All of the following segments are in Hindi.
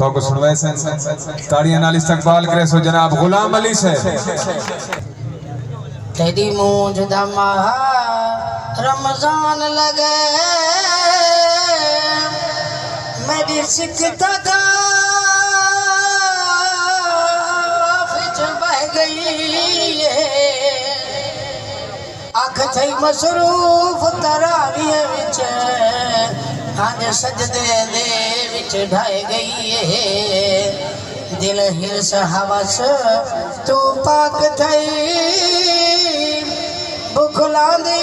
तो को सुनवाए से ताड़ियां नाल इस्तकबाल करे सो जनाब गुलाम अली से। तेरी मूंझ दमा रमजान लगे मेरी सिकता का फिच बह गई अख थई मसरूफ तरावीह विच हाज सजदे दे विच ढाई गई दिल हिरस हवस तू पाक थई बुखलांदी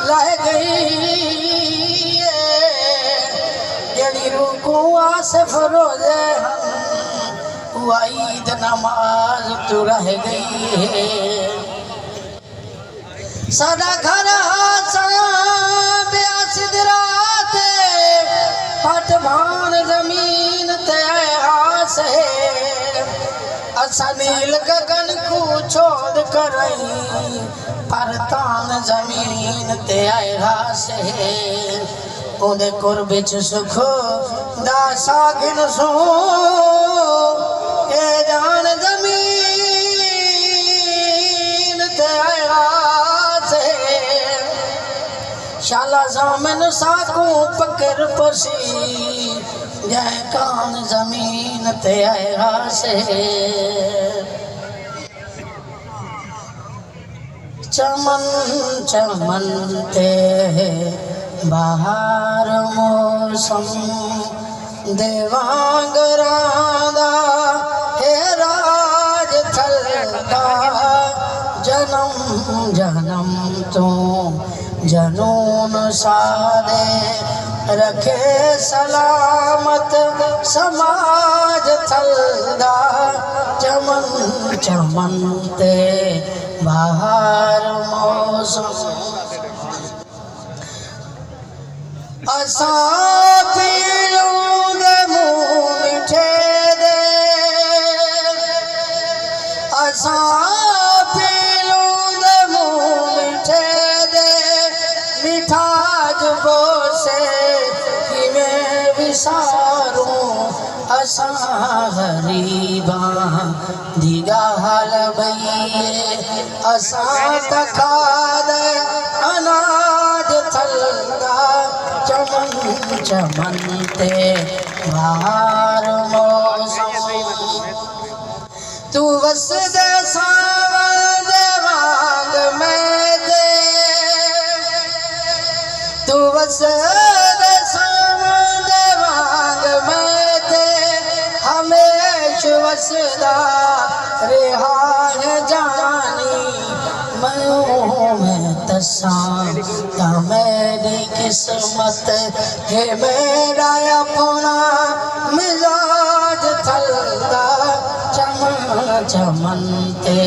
लाह गई जड़ी रुकू आसिफ रोजे ईद नमाज तू रह गई सादा घर पट भान जमीन ते आस असा नील गगन को छोड़ कर पर तान जमीन ते आस ओदे कुर्ब च सुख दा सागिन सो ए जान जमीन ते आस शाला जामन साकू पकड़ पसी जय कान जमीन ते आया से चमन चमन ते बाहर मौसम देवांगरादा हे राज थलदा जन्म जन्म तो जनून सादे रखे सलामत समाज थलदा चमन चमन ते बाहर मौसम असा पीरूं दे मुँह मिठे दे असा असा गरीबा दिगा हाल बइए असा तखाद अनाज थलदा चमन चमन ते बाहर मौसम तू बस दे सावन दे वांग में दे तू बस वसदा रेहान जानी मैं में तसा ता मेरी किस्मत है मेरा अपना मिजाज थलदा चमन चमन ते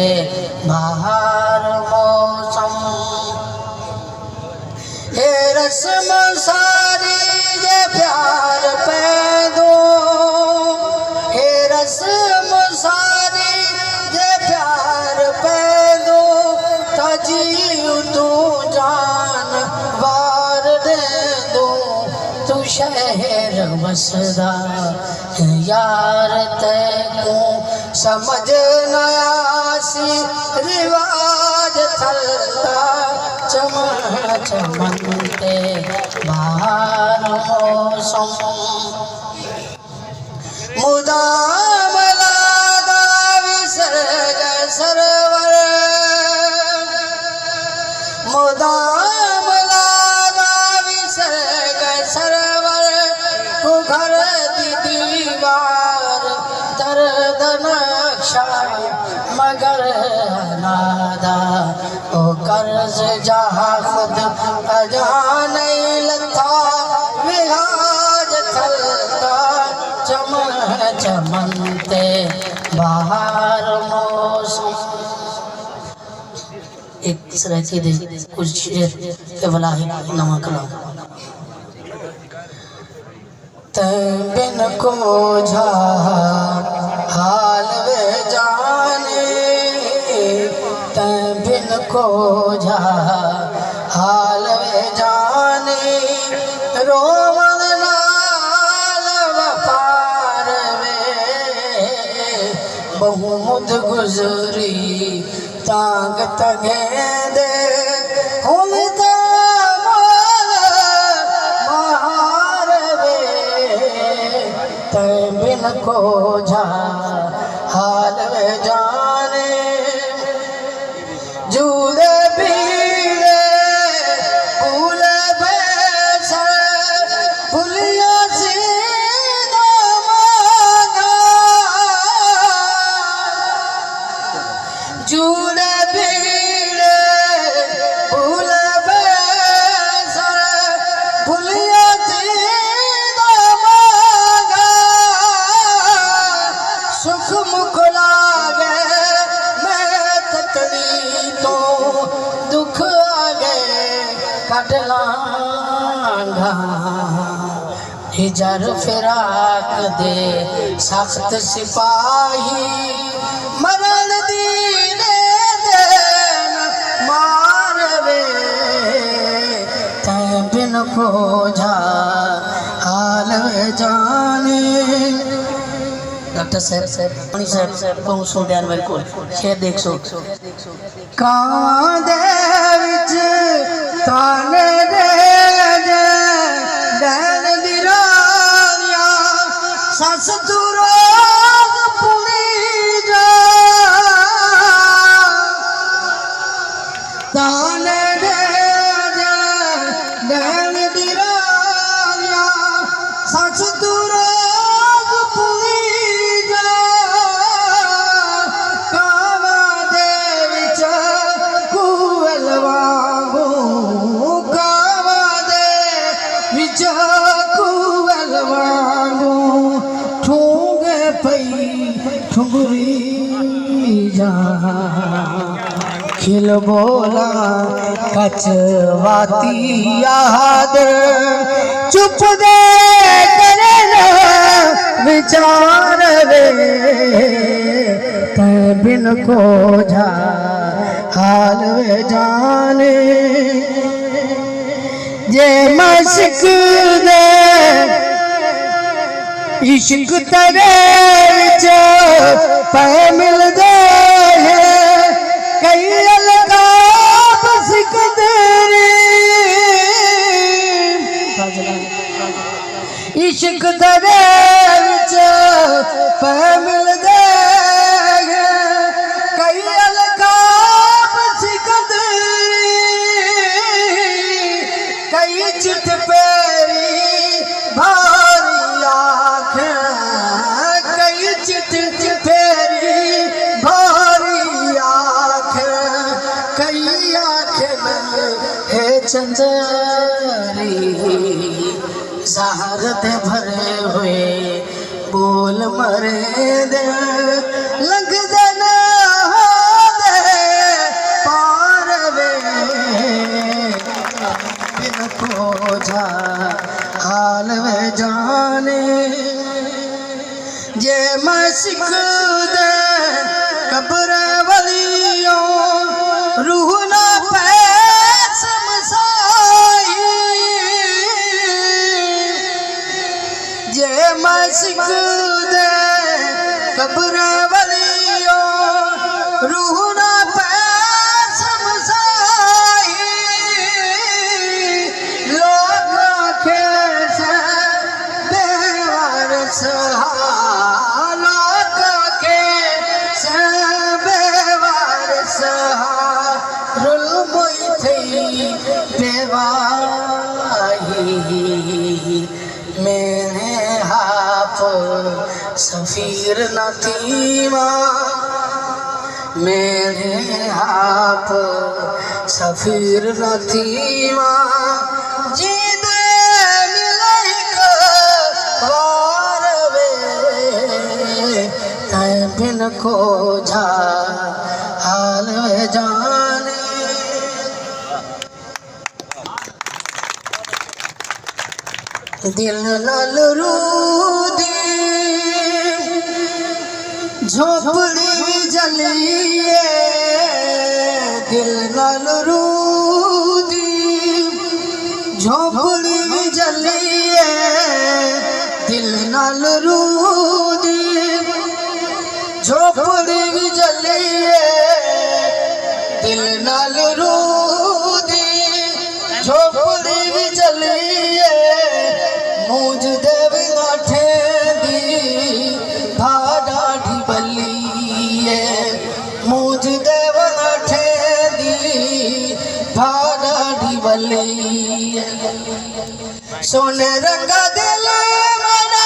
बाहर मौसम हे रस्म सारी जे प्यार पे दो सारी जे प्यार पे दो तजी तू जान वार दे दो तू शहर बसदा यार ते को समझ नयासी रिवाज थलदा चमन चमन ते बाहर मौसम मुदाम लादा विसर सरवर मुदाम लादा विसर सरवर को घर दी दीवार दर्द नक्शा मगर नादा ओ कर्ज जहाँ खुद अजान लता विहाज थलदा चमन चमन ते बाहर मौसम। एक तरह के कुछ शेर के वलाही नवा कलाम बिन को झा हाल वे जाने बिन को झा हाल वे जाने रोवण नाल वपार वे बहुमुद गुजरी तांग तगे दे हम महार वे तै बिन को जा हाल वे जाने जूले पीले फूले बैसे फुलिया सीधा मांगा जूले पीले फूले बैसे फुलिया सीधा मांगा सुख मुख लागे मैं तकली तो दुख आगे कट लांगा हिजर फिराक दे सख्त सिपाही मरण दीने देन मार वे तै बिन को जा हाल वे जाने डॉक्टर साहब मणि साहब बहुत सो ध्यान मेरे को शेर देख सो कां दे विच ताने दे डैन दिरानिया सस तू रोज पुली जा ताने दे डैन दिरानिया सस तू रोज पुली जा कावा दे विच कुवल वांगू कावा दे विच कुवल वांगू ठूंगे पई ठुंगरी जा खिल बोला कचवाती याद चुप दे करे ना विचार वे तै बिन को जा हाल वे जाने जे मश्क दे इश्क तेरे विच पै मिल दे कई अलकाब सिकंदरी इश्क तेरे विच पै मिल दे कई अलकाब सिकंदरी कई चिट पेरी भारी आँखें कई चिट पेरी भारी आँखें कई आँखें है चंदरी जहर दे भरे हुए बोल मरे दे लंघ दे ना हो दे पार वे बिन को जा हाल वे जाने जे मश्क दे कब्र वलियों रूह ना पैस मसाई जे मश्क दे कब्र वलियों रूह ना पैस मसाई लोग खेस बेवार सहा लोग खेस बेवार सहा रुल मोई थई बेवाही मेरे हाथ सफीर न थी माँ मेरे हाथ सफीर न थी माँ जीद मिलक वार वे तै बिन को जा हाल वे जाने दिल लाल रूदी झोपड़ी जलिए दिल लाल रूदी झोपड़ी जलिए नाल रूदी झोपड़ी भी जलिए दिल नाल रूदी झोपड़ी भी जलिए मूंज देवी गाठे दी भाड़ा ढी बलिए मूंज देव गाठे दी भाड़ा ढी बलिए सोने रंगा दिल मना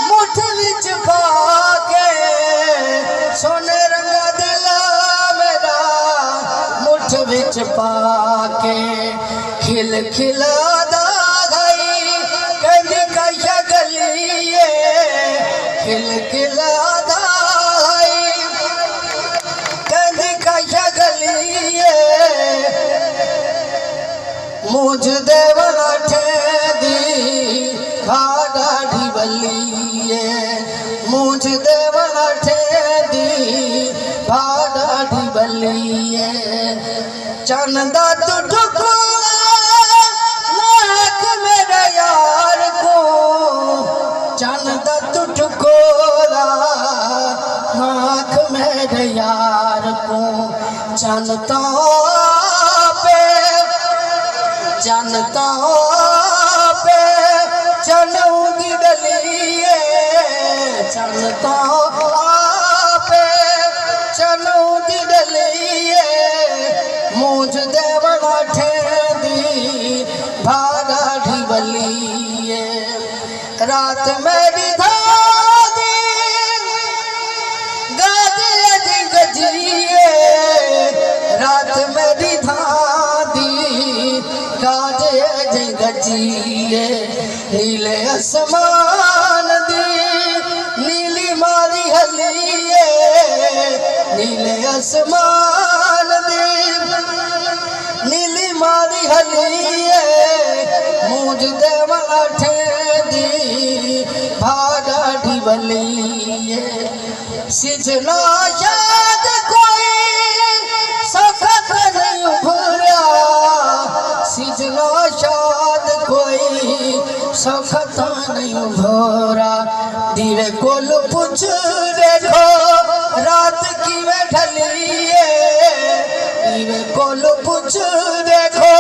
मुठ विच पाके सोने रंगा दिल मेरा मुठ विच पाके खिल खिलादा गई कहीं कहिया गलिए खिल खिलादा गई कहीं कहिया गलिए मुझ देवला भाड़ा ढी बलिए मुझ देवला दी भाड़ा ढी बलिए चंदा तू ठुकरा नाक मेरे यार को चंदा तू ठुकरा नाक मेरे यार को जनता पे चनऊ दी डलिए चलता पे चनऊ दी डलिए मूंझ देवला ठेदी भाड़ा ढी बलिए रात मेरी धादी गाजे दी गजिए रात मेरी धादी गाजे दी गजिए नीले आसमान दी नीली मारी हलिए नीले आसमान दी नीली मारी हलिए मूंझ देवला ठेदी भाड़ा ढी बलिए सिजना याद कोई सखत नहीं उभरा सिजना याद कोई सखत नहीं उभरा दीवे कोल पूछ देखो रात की वे ढलिए दीवे कोल पूछ देखो